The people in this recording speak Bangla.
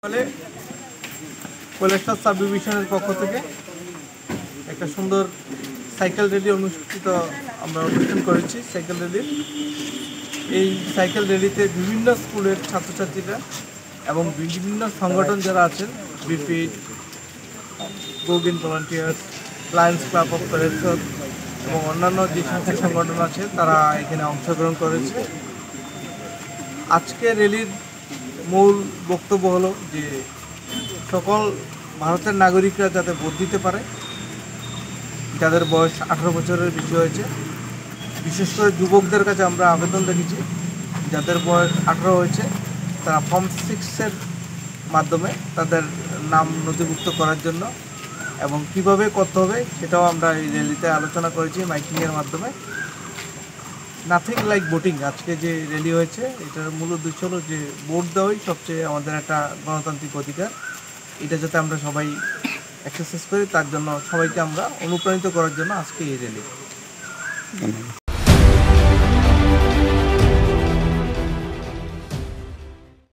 ফলে কৈলাসহর সাব ডিভিশনের পক্ষ থেকে একটা সুন্দর সাইকেল র্যালি আমরা অনুষ্ঠান করেছি। সাইকেল র্যালি, এই সাইকেল র্যালিতে বিভিন্ন স্কুলের ছাত্রছাত্রীরা এবং বিভিন্ন সংগঠন যারা আছেন, BP, go green volunteers, Lions club of Kailashahar এবং অন্যান্য যে সমস্ত সংগঠন আছে তারা এখানে অংশগ্রহণ করেছে। আজকে র্যালির মূল বক্তব্য হলো যে সকল ভারতের নাগরিকরা যাতে ভোট দিতে পারে, যাদের বয়স 18 বছরের বেশি হয়েছে। বিশেষ করে যুবকদের কাছে আমরা আবেদন রেখেছি, যাদের বয়স 18 হয়েছে তারা ফর্ম 6-এর মাধ্যমে তাদের নাম নথিভুক্ত করার জন্য, এবং কিভাবে করতে হবে সেটাও আমরা এই র্যালিতে আলোচনা করেছি মাইকিংয়ের মাধ্যমে। নাথিং লাইক ভোটিং, আজকে যে র্যালি হয়েছে এটার মূল উদ্দেশ্য হলো যে ভোট দেওয়াই সবচেয়ে আমাদের একটা গণতান্ত্রিক অধিকার। এটা যাতে আমরা সবাই এক্সারসাইজ করি, তার জন্য সবাইকে আমরা অনুপ্রাণিত করার জন্য আজকে এই র্যালি।